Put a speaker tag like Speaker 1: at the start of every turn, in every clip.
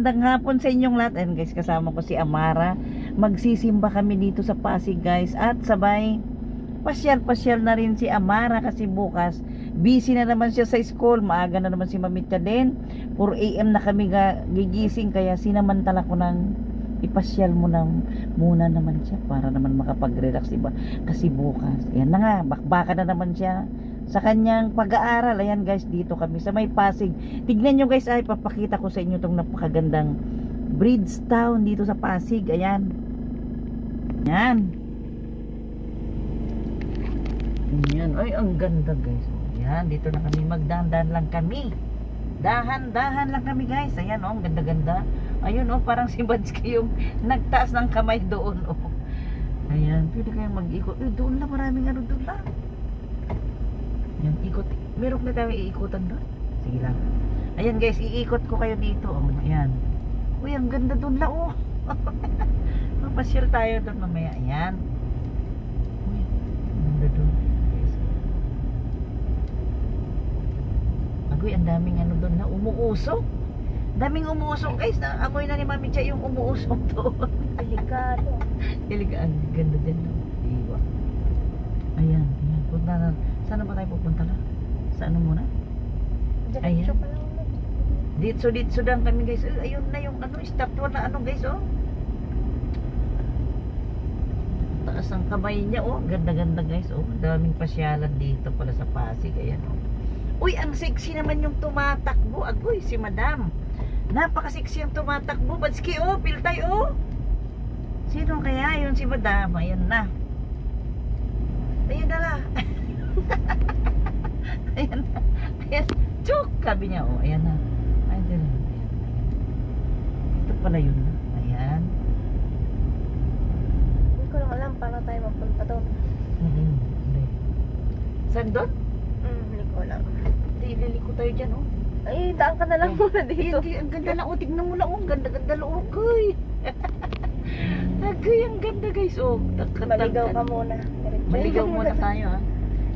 Speaker 1: magandang hapon sa inyong lahat. And guys, kasama ko si Amara. Magsisimba kami dito sa Pasig guys. At sabay, pasyal-pasyal na rin si Amara kasi bukas busy na naman siya sa school. Maaga na naman si Mamita din. 4 AM na kami gigising. Kaya sinamantala ko ng ipasyal mo na muna naman siya para naman makapag-relax, diba? Kasi bukas, yan na nga, bakbaka na naman siya sa kanyang pag-aaral. Ayan guys, dito kami sa may Pasig. Tignan nyo guys, ay papakita ko sa inyo itong napakagandang Bridgetown dito sa Pasig. Ayan. Ayan. Ayan. Ay, ang ganda guys. Ayan, dito na kami. Magdahan-dahan lang kami. Dahan-dahan lang kami guys. Ayan oh, ang ganda-ganda. Ayun oh, parang si Badsky yung nagtaas ng kamay doon oh. Ayan, pwede kayong mag-ikot. Doon lang, maraming ano doon lang. Ayan, ikot. Meron na tayo iikutan doon. Sige lang. Ayan guys, iikot ko kayo dito. Oh, ayan. Uy, ang ganda doon lang oh. Mapasyal tayo doon mamaya. Ayan. Uy, ang ganda doon. Agoy, ang daming ano doon na umuusok. Daming umuusok guys. Amoy na ni Mami Cha yung umuusok doon.
Speaker 2: Delikado.
Speaker 1: Delikado. Ang ganda dyan. Diba? Ayan. Ayan. Punta na. Saan ba tayo pupunta na? Sa ano muna?
Speaker 2: Diretso pa lang.
Speaker 1: Dito lang kami guys. Ayun na yung ano, statwa na ano guys oh. Taas ang kamay niya oh. Ganda-ganda guys oh. Daming pasyalan dito pala sa Pasig. Ayan oh. Uy, ang sexy naman yung tumatakbo. Agoy, si Madam. Napaka-sexy yung tumatakbo. Badsky oh, piltay oh. Sino kaya yun si Madam? Ayan na. Ayan na lang. Ayan na. Ayan. Chuk! Sabi niya oh. Ayan na. Ayan na. Ayan. Ito pala yun. Ayan.
Speaker 2: Hindi ko lang alam paano tayo mapunta doon.
Speaker 1: Saan doon?
Speaker 2: Hindi ko alam.
Speaker 1: Liliko tayo dyan oh.
Speaker 2: Ay, daan ka na lang muna dito.
Speaker 1: Ayan, ang ganda na oh. Tignan mo lang oh. Ang ganda-ganda loob koy. Agoy, ang ganda guys oh.
Speaker 2: Maligaw ka muna.
Speaker 1: Maligaw muna tayo ha.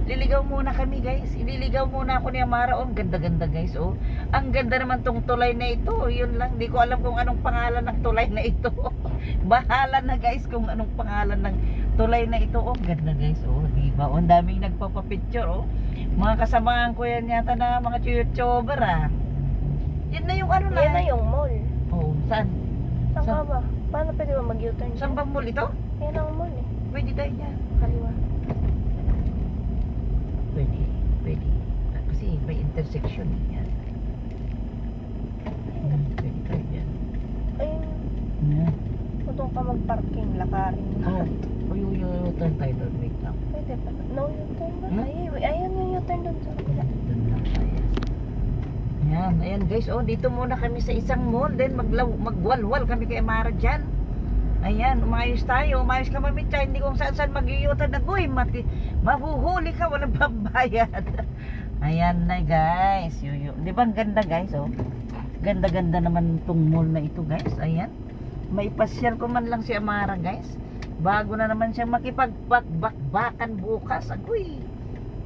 Speaker 1: Liligaw muna kami guys. Ililigaw muna ako ni Amara oh. Ang ganda-ganda guys oh. Ang ganda naman tong tulay na ito. Yun lang. Di ko alam kung anong pangalan ng tulay na ito. Bahala na guys kung anong pangalan ng tulay na ito oh. Ganda guys oh. Diba? Ang daming nagpapapicture oh. Mga kasamaan ko yan yata na mga YouTuber ah. Yan na yung ano na.
Speaker 2: Yan na yung mall.
Speaker 1: Oh, saan?
Speaker 2: Saan ka ba? Paano pwede ba mag-U-turn?
Speaker 1: Saan ba mall ito?
Speaker 2: Yan ang mall eh.
Speaker 1: Pwede tayo dyan.
Speaker 2: Kaliwa.
Speaker 1: Pwede. Pwede. Kasi may intersection yan. Pwede tayo dyan.
Speaker 2: Ayun.
Speaker 1: Yan.
Speaker 2: Kung ka mag-parking, lakarin.
Speaker 1: Oh, uy, turn tayo doon. Wait lang.
Speaker 2: Pwede pa. No U-turn ba?
Speaker 1: Hmm?
Speaker 2: Ayan yung U-turn doon sa kabila.
Speaker 1: Doon lang tayo. Yan, ayan guys, oh, dito muna kami sa isang mall. Then magwalwal kami kay Amara dyan. Ayan, umayos tayo. Umayos ka Mami Cha. Hindi kung saan mag-iutan na. Uy, mahuhuli ka. Walang pambayad. Ayan na guys. Di ba ang ganda guys, oh. Ganda-ganda naman itong mall na ito guys. Ayan. Maipasyal ko man lang si Amara guys. Bago na naman siya makipagbakbakan bukas. Agoy.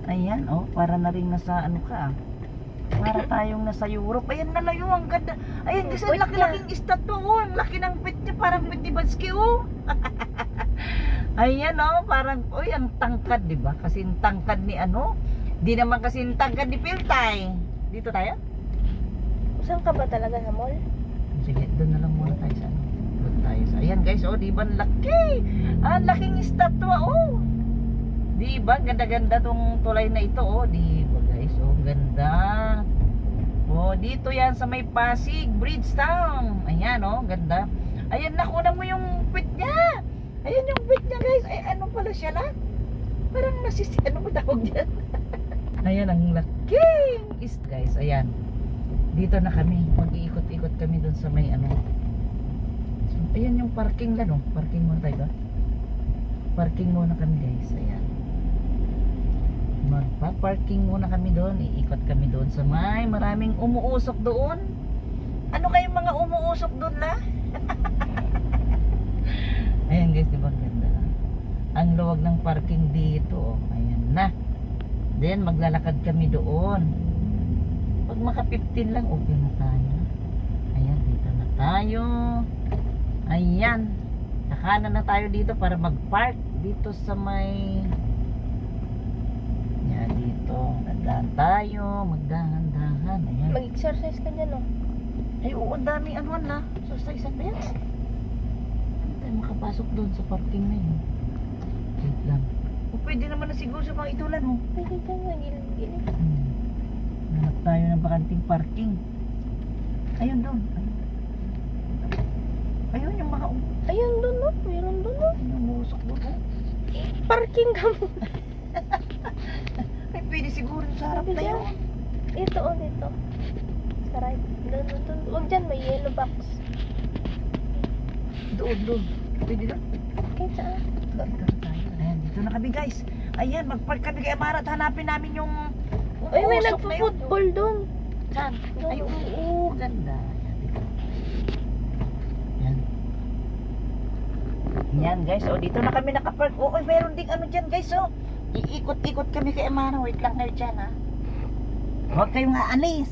Speaker 1: Ayan, oh. Para na rin nasa ano ka, para tayong nasa Europe. Ayan na lang yung ang ganda. Ayan kasi ang laki-laking statue oh. Ang laki ng pit niya. Parang pit ni Badsky oh. Ayan oh. Parang, uy, ang tangkad diba? Kasi ang tangkad ni ano. Di naman kasi ang tangkad ni Piltay. Dito tayo?
Speaker 2: Saan ka ba talaga sa mall?
Speaker 1: Sige, doon na lang muna tayo sa ano. Doon tayo sa, ayan guys oh. Diba ang laki? Ang laking statue oh. Diba? Ganda-ganda tong tulay na ito oh. Diba guys oh. Ganda. Oh, dito yan sa may Pasig Bridgetown. Ayan oh, ganda. Ayan, nakuha mo yung pit niya. Ayan yung pit niya guys. Ay, ano pala siya na? Parang ano ba tawag dyan? Ayan, ang laki. Guys, ayan. Dito na kami. Mag-iikot-ikot kami dun sa may ano. So, ayan yung parking lang oh. Parking muna tayo ba? Parking muna kami guys. Ayan. Magpa-parking muna kami doon. Iikot kami doon sa may maraming umuusok doon. Ano kayong mga umuusok doon na? Ayan guys, diba ganda? Ang luwag ng parking dito. Ayan na. Then maglalakad kami doon. Pag maka 15 lang, okay na tayo. Ayan, dito na tayo. Ayan. Kakanan na tayo dito para mag-park dito sa may yan dito. Magdahan tayo. Magdahan-dahan. Ayan.
Speaker 2: Mag-exercise ka dyan, oh.
Speaker 1: Ay, oo, ang daming anuan na. Exercise ba yan? Hindi tayo makapasok doon sa parking na yun. Wait lang. O, pwede naman na siguro sa mga itulan mo.
Speaker 2: Pwede ka nga, gilid-gilid.
Speaker 1: Hanap tayo ng bakanting parking. Ayun doon. Ayun yung mga
Speaker 2: Ayun doon, oh. Meron doon, oh.
Speaker 1: umusok doon.
Speaker 2: Parking ka mo.
Speaker 1: Ay, pwede siguro sa harap
Speaker 2: Pwede
Speaker 1: na yun.
Speaker 2: Dito, oh, dito. Sa right. Doon, doon, doon. Huwag dyan, may yellow box.
Speaker 1: Doon. Pwede doon.
Speaker 2: Kahit saan.
Speaker 1: Dito na tayo. Ayan, dito na kami guys. Ayan, mag-park kami kay Amara at hanapin namin yung
Speaker 2: Uy, may
Speaker 1: umusok na yun.
Speaker 2: nagpo-football doon.
Speaker 1: Saan? Ay, oo, ganda. Ayan, dito. Ayan. Ayan guys, oh, dito na kami nakapark. Oh, ay, meron ding ano dyan guys, oh. Iikot-ikot kami kay Amara. Wait lang kayo dyan, ha. Huwag kayong aalis.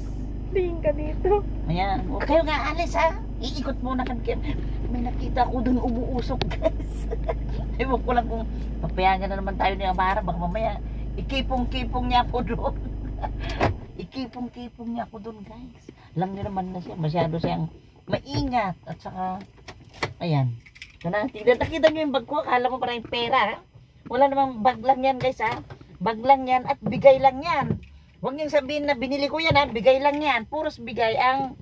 Speaker 2: Tingin ka dito.
Speaker 1: Ayan, huwag kayong aalis, ha. Iikot muna kami kay may nakita ko dun umuusok guys. Ewan ko lang kung papayagan na naman tayo ni Amara. Baka mamaya ikipong-kipong niya ako doon. Ikipong-kipong niya ako doon guys. Alam niyo naman na siya, masyado siyang maingat. At saka, ayan. Nakita niyo yung bag ko, akala mo parang pera, ha? Wala namang bag lang yan guys, ha. Bag lang yan at bigay lang yan. Huwag niyong sabihin na binili ko yan, ha. Bigay lang yan. Puros bigay ang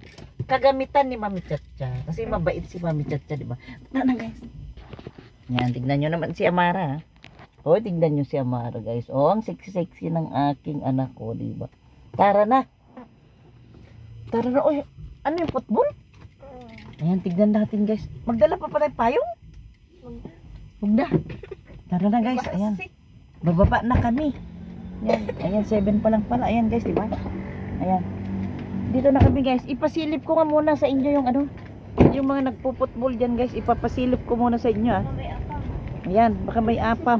Speaker 1: kagamitan ni Mami Chacha. Kasi mabait si Mami Chacha, di ba? Na guys. Yan, tignan nyo naman si Amara. O, tignan nyo si Amara, guys. O, ang sexy-sexy ng aking anak ko, di ba? Tara na. Tara na. Oy, ano yung football? Ayan, tignan natin, guys. Magdala pa pala yung payong? Huwag na. Tara na, guys. Ayan. Bababa na kami. Ayan, ayan 7 pa lang pala. Ayan, guys, di ba? Ayan. Dito na kami guys, ipasilip ko nga muna sa inyo yung ano, yung mga nagpo-football dyan guys, ipapasilip ko muna sa inyo, ha. Ayan, baka may apam.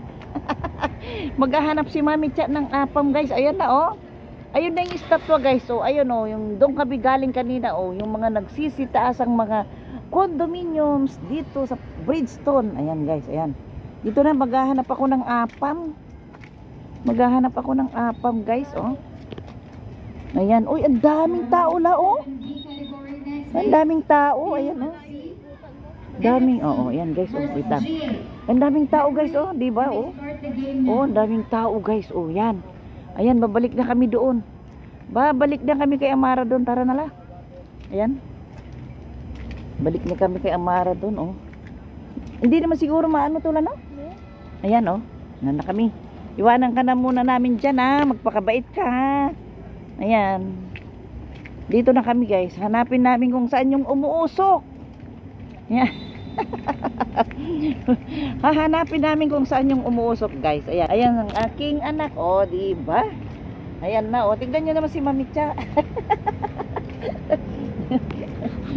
Speaker 1: Maghahanap si Mami Cha ng apam guys. Ayan na, oh. Ayun na yung estatwa guys. Oh, ayun, oh, yung doon kami galing kanina, oh, yung mga nagsisitaasang mga condominiums dito sa Bridgestone. Ayan guys, ayan. Dito na maghahanap ako ng apam. Maghahanap ako ng apam guys, oh. Ayan, uy, ang daming tao la, oh. Ang daming tao, ayan, oh. Daming, oo, ayan guys, oh, wait lang. Ang daming tao guys, oh, di ba, oh. Oh, ang daming tao guys, oh, yan. Ayan, babalik na kami doon. Babalik na kami kay Amara doon, tara na la. Ayan. Balik na kami kay Amara doon, oh. Hindi naman siguro maano to la, no? Ayan, oh. Nan na kami. Iwanan ka na muna namin dyan, ha. Magpakabait ka, ha. Ayan. Dito na kami guys. Hanapin namin kung saan yung umuusok. Ayan. Hahanapin namin kung saan yung umuusok guys. Ayan. Ayan ang aking anak. O, diba? Ayan na. O, tignan nyo naman si Mami Cha.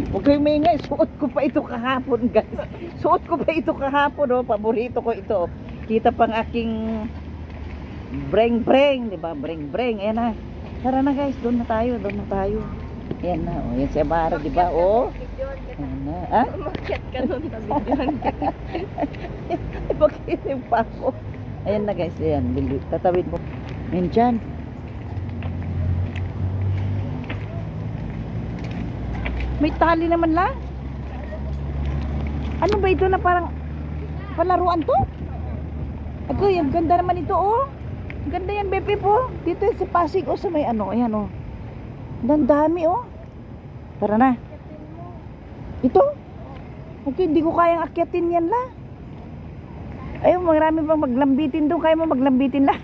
Speaker 1: Huwag kayong maingay. Suot ko pa ito kahapon guys. Suot ko pa ito kahapon. O. Paborito ko ito. Kita pang aking breng-breng. Diba? Breng-breng. Ayan na. Tara na guys, doon na tayo, Ayan na, oh, yan si Amara, di ba? Oh. Ayan na. Ah?
Speaker 2: Umakyat ka nun, nabidyohan kita.
Speaker 1: Pagkisim pa ako. Ayan na guys, ayan, tatawid mo. Ayan dyan. May tali naman lang. Ano ba ito na parang palaruan to? Agoy, ang ganda naman ito, oh. Ganda yan, Bepe po. Dito sa Pasig, oh, sa may ano, ayan, oh. Ang dami, oh. Tara na. Ito? Okay, hindi ko kayang akyatin yan la. Ayun, marami pang maglambitin doon. Kaya mo maglambitin la.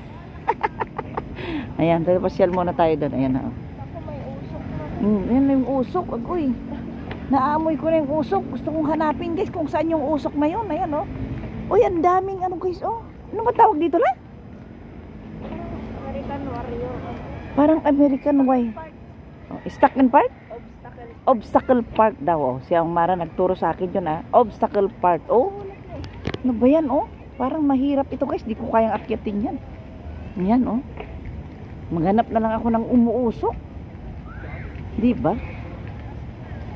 Speaker 1: Ayan, tayo pasyal muna tayo doon. Ayan na, oh.
Speaker 2: Ako may usok na.
Speaker 1: Yan na yung usok. Agoy. Naamoy ko na yung usok. Gusto kong hanapin, guys, kung saan yung usok na yun. Ayan, oh. Uy, ang daming, ano, guys, oh. Ano ba tawag dito la?
Speaker 2: American Warrior.
Speaker 1: Parang American way. Oh, Stuck in Park?
Speaker 2: Obstacle.
Speaker 1: Obstacle Park daw, oh. Si Amara nagturo sa akin yun, ah. Obstacle Park. Oh, ano ba yan, oh? Parang mahirap ito, guys. Di ko kayang akyatin yan. Yan, oh. Maghanap na lang ako ng umuusok. Di ba?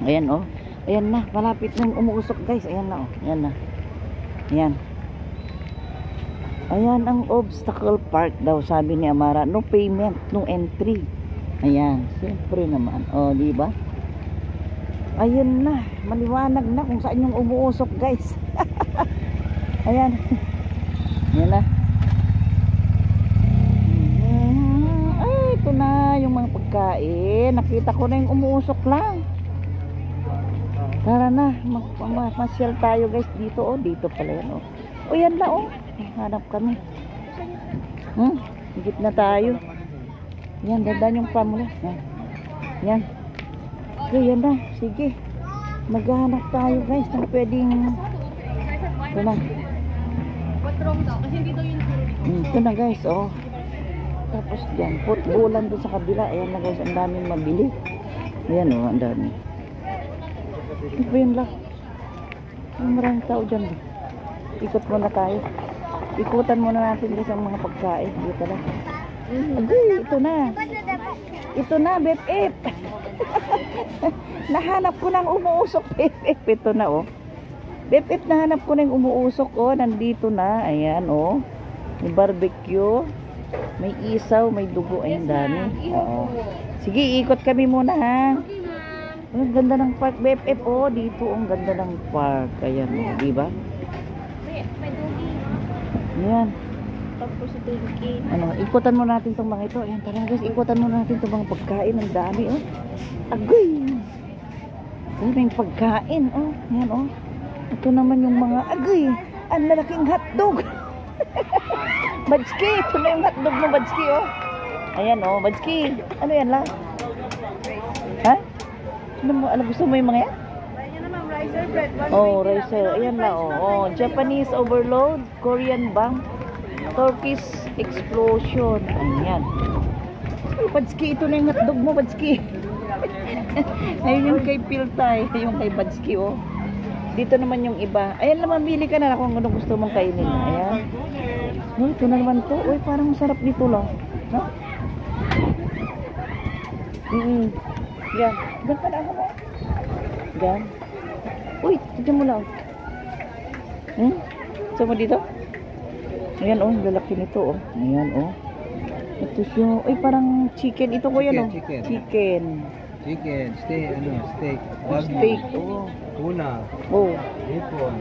Speaker 1: Ayan, oh. Ayan na, malapit na yung umuusok guys. Ayan na, oh. Ayan na. Ayan. Ayan ang obstacle park daw, sabi ni Amara. No payment, no entry. Ayan, siyempre naman. O, di ba? Ayun na, maliwanag na kung saan yung umuusok guys. Ayan. Ayan na. Ay, ito na yung mga pagkain. Nakita ko na yung umuusok lang. Tara na, masyal tayo guys dito. Oh, dito pala yan. Oh. O yan na oh. Hanap kami. Higit na tayo. Yan, dandan yung pamula. Yan. Yan. Okay, yan na. Sige. Maghahanap tayo guys ng pwedeng... Ito na. Ito na guys, oh. Tapos dyan, putbulan doon sa kabila. Ayan na guys, ang daming mabili. Ayan oh, ang dami. Ito ba yun lang? Maraming tao dyan. Ikot muna tayo. Ikutan muna natin guys ang mga pagkain. Dito lang. Agay, ito na. Ito na, Bep-ep. Nahanap ko ng umuusok, Bep-ep. Ito na, oh. Bep-ep, nahanap ko ng umuusok, oh. Nandito na. Ayan, oh. May barbecue. May isaw, may dugo. Ayun, dami. Oo. Sige, ikot kami muna, ha. Ang ganda ng park, Bep-ep, oh. Dito, ang ganda ng park. Ayan, oh. Diba? Ayan.
Speaker 2: Tapos ito yung cake.
Speaker 1: Ano, ikutan mo natin itong mga ito. Ayan, tara guys, ikutan mo natin itong mga pagkain. Ang dami, oh. Agoy! Ito yung pagkain, oh. Ayan, oh. Ito naman yung mga, agoy! Ang lalaking hotdog! Badski! Ito na yung hotdog mo, Badski, oh. Ayan, oh, Badski. Ano yan lang? Ha? Ano, gusto mo yung mga yan?
Speaker 2: Ricer bread.
Speaker 1: Oh, ricer. Ayan na, oh. Oh, Japanese overload, Korean bang, Turkish explosion. Ayan. Ay, Badski, ito na yung hotdog mo, Badski. Ayun yung kay Piltay. Yung kay Badski, oh. Dito naman yung iba. Ayan lang, mamili ka na kung anong gusto mong kainin. Ayan. Oh, ito na naman to. Uy, parang masarap dito lang. No? Yan. Diyan ka na ako mo. Yan. Uy, tignan mo lang. Gusto mo dito? Ayan, oh. Lalaki nito, oh. Ayan, oh. Ito siya. Uy, parang chicken. Ito ko yan, oh. Chicken.
Speaker 3: Steak, steak.
Speaker 1: Steak, oh.
Speaker 3: Tuna.
Speaker 1: Oh.
Speaker 3: Hipon.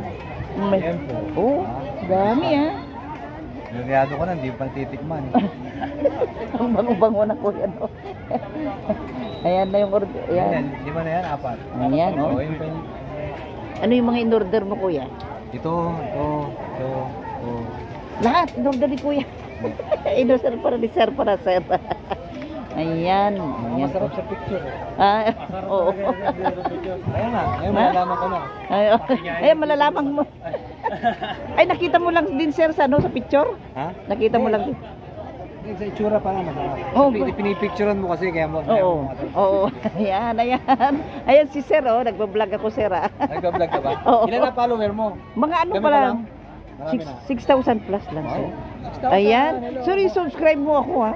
Speaker 3: Tempo.
Speaker 1: Oh, dami, ah.
Speaker 3: Nagyado ko na, hindi pa titikman.
Speaker 1: Ang bango-bango na ko yan, oh. Ayan na yung order. Ayan.
Speaker 3: Di ba na yan? Apat.
Speaker 1: Ayan, oh. Ano yung mga in-order mo, kuya?
Speaker 3: Ito.
Speaker 1: Lahat, in-order ni kuya. In-order para ni sir, para sir. Ayan. Ayan.
Speaker 3: Masarap sa picture.
Speaker 1: Ah, oo.
Speaker 3: Ayan na, malalaman ko na.
Speaker 1: Ayan, malalaman mo. Ay, nakita mo lang din, sir, sa, ano, sa picture?
Speaker 3: Ha?
Speaker 1: Nakita mo lang din.
Speaker 3: Sa itsura pa na masarap.
Speaker 1: Oh,
Speaker 3: Pinipicturean mo kasi kaya mo.
Speaker 1: Oo. Oo. Ayan, ayan. Ayan si sir, oh. Nagbablog ako, sir, ah.
Speaker 3: Nagbablog ka ba?
Speaker 1: Oo.
Speaker 3: Ilan na follower mo?
Speaker 1: Mga ano
Speaker 3: Kami
Speaker 1: pa
Speaker 3: pa
Speaker 1: lang?
Speaker 3: Marami na.
Speaker 1: 6,000 plus lang, sir.
Speaker 3: 6,000.
Speaker 1: Ayan.
Speaker 3: Hello.
Speaker 1: Sorry, subscribe mo ako, ha.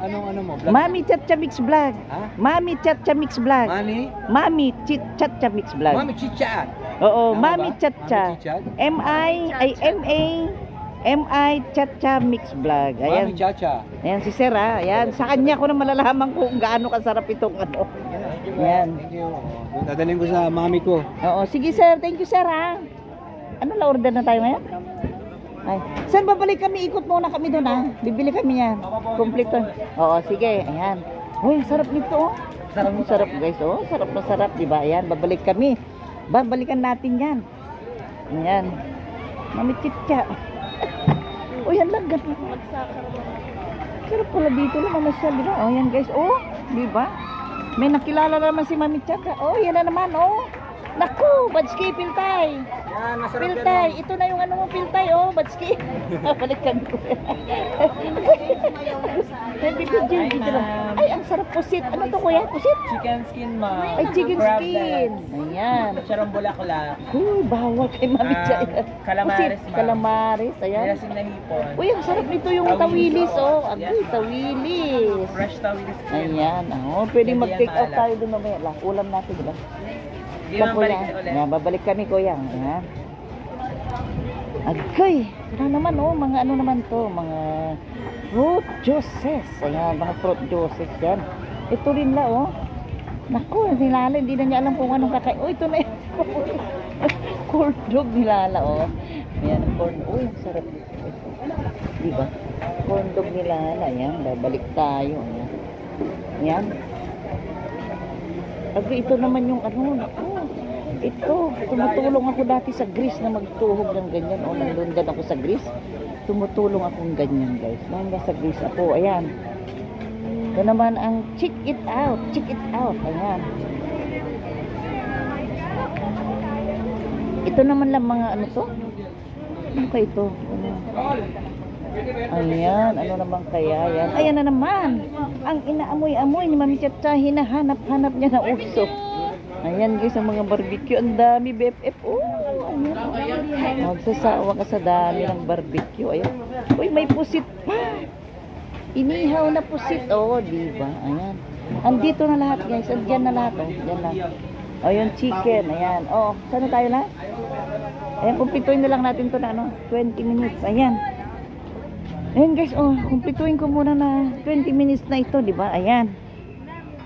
Speaker 3: Ano mo? Vlog?
Speaker 1: Mami Chacha Mix Vlog.
Speaker 3: Ha?
Speaker 1: Mami Chacha Mix Vlog. Mami Chacha Mix Vlog.
Speaker 3: Mami Chicha.
Speaker 1: Oo,
Speaker 3: Tama
Speaker 1: Mami
Speaker 3: ba?
Speaker 1: Chacha.
Speaker 3: Mami Chicha?
Speaker 1: M-I Chacha Mix Vlog. Ayan.
Speaker 3: Mami Chacha.
Speaker 1: Ayan si Sir, ha. Ayan, sa kanya ko na malalaman kung gaano kasarap itong ano. Ayan.
Speaker 3: Thank you. Dadalhin ko sa mami ko.
Speaker 1: Oo, sige sir, thank you sir, ha. Ano la order na tayo ngayon? Ay, saan babalik kami? Ikot muna kami doon, ha. Bibili kami yan. Kompleto. Oo, sige. Ayan. Uy, sarap nito, oh. Sarap guys, oh. Sarap na sarap, di ba? Ayan, babalik kami. Babalikan natin yan. Ayan. Mami Chicha. O yan lang, ganun. Sarap pala dito lang, mamasyal, di ba? O yan guys, oh, di ba? May nakilala naman si Mami Chicha. Oh, yan na naman, oh. Naku, Badski, Piltay.
Speaker 3: Yan, masarap
Speaker 1: Piltay, ito na yung ano mo, Piltay, oh, Badski. Balikan ko. Ay, ang sarap pusit. Ano to, kuya? Pusit?
Speaker 4: Chicken skin, ma.
Speaker 1: Ay, chicken skin. Ayan.
Speaker 4: Charong bulaklak.
Speaker 1: Uy, bawal kay Mami Chicha.
Speaker 4: Calamares,
Speaker 1: Pusit,
Speaker 4: ma'am.
Speaker 1: calamares, ayan.
Speaker 4: Nilasin na hipon.
Speaker 1: Uy, ang sarap nito yung tawilis, oh. Agoy, tawilis.
Speaker 4: Fresh tawilis skin.
Speaker 1: Ayan, oh, pwedeng
Speaker 4: Hindi yan
Speaker 1: mag-take out
Speaker 4: maalat.
Speaker 1: tayo doon mamaya. Ulam natin, diba?
Speaker 4: Hindi
Speaker 1: Sa
Speaker 4: man
Speaker 1: kuya.
Speaker 4: balik sa ulit.
Speaker 1: Yan, babalik kami kuya. Ayan. Agay! Ano naman oh, mga ano naman to, mga fruit juices. Ayan, mga fruit juices yan. Ito rin la oh. Naku, nilala, hindi na niya alam kung anong kakain. Oh, ito na yun. Corn dog nilala oh. Ayan, corn. Uy, sarap. Diba? Corn dog nilala. Ayan, babalik tayo. Ayan. Ayan. Agay, ito naman yung ano, naku. Ito, tumutulong ako dati sa Greece na magtuhog ng ganyan. O, nandundan ako sa Greece. Tumutulong akong ganyan, guys. Nandun sa Greece ako. Ayan. Ito naman ang check it out. Check it out. Ayan. Ito naman lang mga ano to? Ano kaya ito? Ayan. Ano naman kaya? Ayan. Ayan na naman. Ang inaamoy-amoy ni Mami Chacha. Hinahanap-hanap niya na uso. Ayan guys, ang mga barbecue. Ang dami BFF. Oh, ayan. Magsasawa ka sa dami ng barbecue. Ayan. Uy, may pusit pa. Inihaw na pusit. Oh, diba? Ayan. Andito na lahat guys. Andyan na lahat. Oh, diyan na. Oh, yung chicken. Ayan. Oh, saan na tayo lahat? Ayan, kumpituin na lang natin to na ano, 20 minutes. Ayan. Ayan guys, oh, kumpituin ko muna na 20 minutes na ito, diba? Ayan.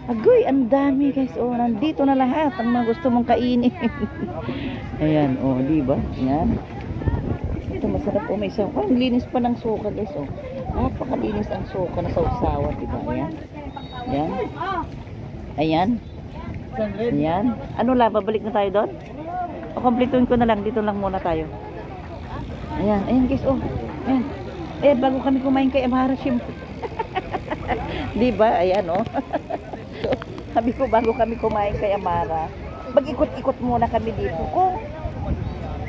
Speaker 1: Agoy, ang dami guys. Oh, nandito na lahat ang mga gusto mong kainin. Ayan, oh, di ba? Ayan. Ito masarap oh, may isang. Oh, ang linis pa ng suka guys, oh. Napakalinis ang suka na sausawan, di ba? Ayan. Ayan. Ayan. Ayan. Ano la, babalik na tayo doon? O, kompletuin ko na lang. Dito lang muna tayo. Ayan, ayan guys, oh. Ayan. Eh, bago kami kumain kay Amara, syempre. Di ba? Ayan, oh. Sabi ko bago kami kumain kay Amara, mag-ikot-ikot muna kami dito.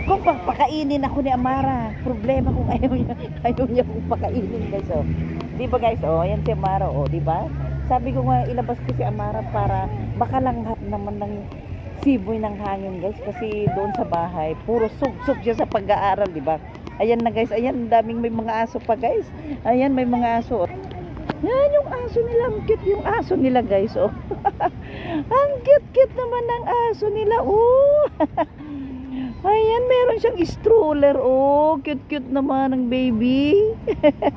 Speaker 1: Kung pakainin ako ni Amara, problema kung ayaw niya kung pakainin guys. Oh. Di ba guys? Oh, yan si Amara. Oh, di ba? Sabi ko nga ilabas ko si Amara para makalanghap naman ng siboy ng hangin guys. Kasi doon sa bahay, puro sub-sub siya sa pag-aaral, di ba? Ayan na guys, ayan, daming may mga aso pa guys. Ayan, may mga aso. Yan yung aso nila, ang cute yung aso nila guys, oh. Ang cute naman ng aso nila, oh. Ayan, meron siyang stroller, oh. Cute naman ng baby.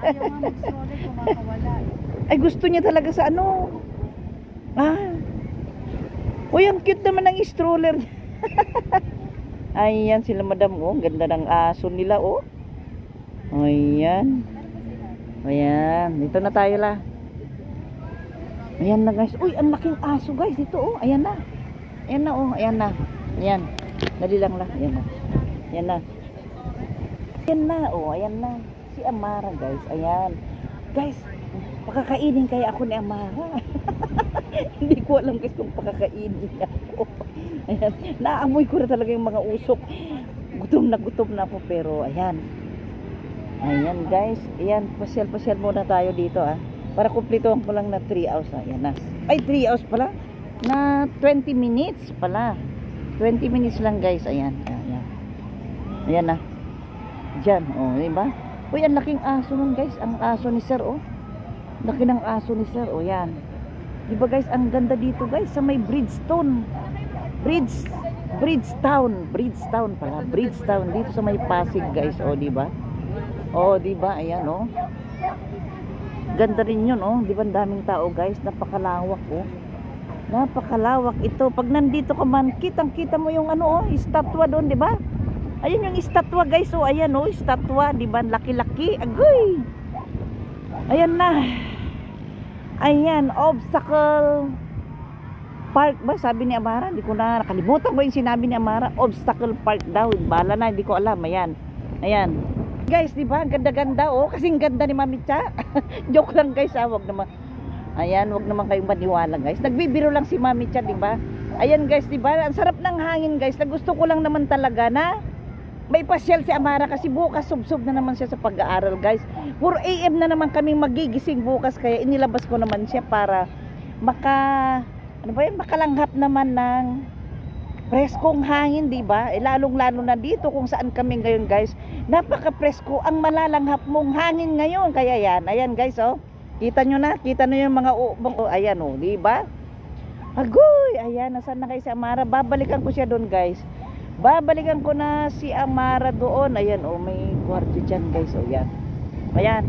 Speaker 2: Ayaw nga mag-stroller, kumakawala.
Speaker 1: Ay, gusto niya talaga sa ano. Ah. Uy, ang cute naman ng stroller. Ayan sila madam, oh. Ganda ng aso nila, oh. Ayan. Ayan, dito na tayo la. Ayan na guys. Uy, ang laking aso guys. Dito oh, ayan na. Ayan na oh, ayan na. Ayan. Dali lang la. Ayan na. Ayan na. Ayan na oh, ayan na. Si Amara guys. Ayan. Guys, pakakainin kaya ako ni Amara. Hindi ko alam guys kung pakakainin niya ako. Ayan. Naamoy ko na talaga yung mga usok. Gutom na ako pero ayan. Ayan guys, ayan, pasyal muna tayo dito ah. Para kumplituhan ko lang na 3 hours na. Ayan na. Ay, 3 hours pala. Na 20 minutes pala. 20 minutes lang guys, ayan. Ayan, ayan na. Diyan, oh, diba? Uy, ang laking aso nun guys. Ang aso ni sir, oh. Laki ng aso ni sir, oh, yan. Diba guys, ang ganda dito guys, sa may Bridgetown pala. Bridgetown, dito sa may Pasig guys, oh, diba? Oh, di ba? Ayan, oh. Ganda rin 'yun, oh. Di ba, ang daming tao, guys. Napakalawak, oh. Napakalawak ito. Pag nandito ka man, kitang-kita mo yung ano, oh, estatwa doon, di ba? Ayun yung estatwa, guys. Oh, ayan, oh, estatwa, di ba? Laki-laki. Agoy. Ayan na. Ayan, obstacle park ba? Sabi ni Amara, hindi ko na nakalimutan ko yung sinabi ni Amara. Obstacle park daw. Bala na, hindi ko alam. Ayan. Ayan. Guys, di ba? Ganda-ganda, oh. Kasing ganda ni Mami Cha. Joke lang, guys, ah. Wag naman. Ayan, wag naman kayong maniwala, guys. Nagbibiro lang si Mami Cha, di ba? Ayan, guys, di ba? Ang sarap ng hangin, guys. Nagusto ko lang naman talaga na may pasyal si Amara kasi bukas sub-sub na naman siya sa pag-aaral, guys. 4 AM na naman kaming magigising bukas, kaya inilabas ko naman siya para makalanghap naman ng preskong hangin, di ba? Eh, lalong-lalo na dito kung saan kami ngayon, guys. Napaka-presko ang malalanghap mong hangin ngayon. Kaya yan, ayan guys, oh. Kita nyo yung mga ayan, oh, di ba? Agoy! Ayan, nasaan na kayo si Amara? Babalikan ko siya doon, guys. Babalikan ko na si Amara doon. Ayan, oh, may gwardiya dyan, guys. Oh, yan. Ayan.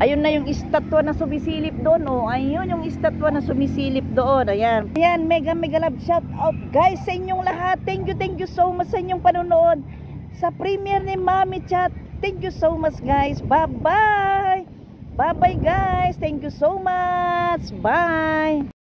Speaker 1: Ayun na yung estatwa na sumisilip doon, oh. Ayun yung estatwa na sumisilip doon. Ayan. Ayan, mega love shout out, guys, sa inyong lahat. Thank you so much sa inyong panonood sa premiere ni Mami Chat. Thank you so much, guys. Bye-bye. Bye-bye, guys. Thank you so much. Bye.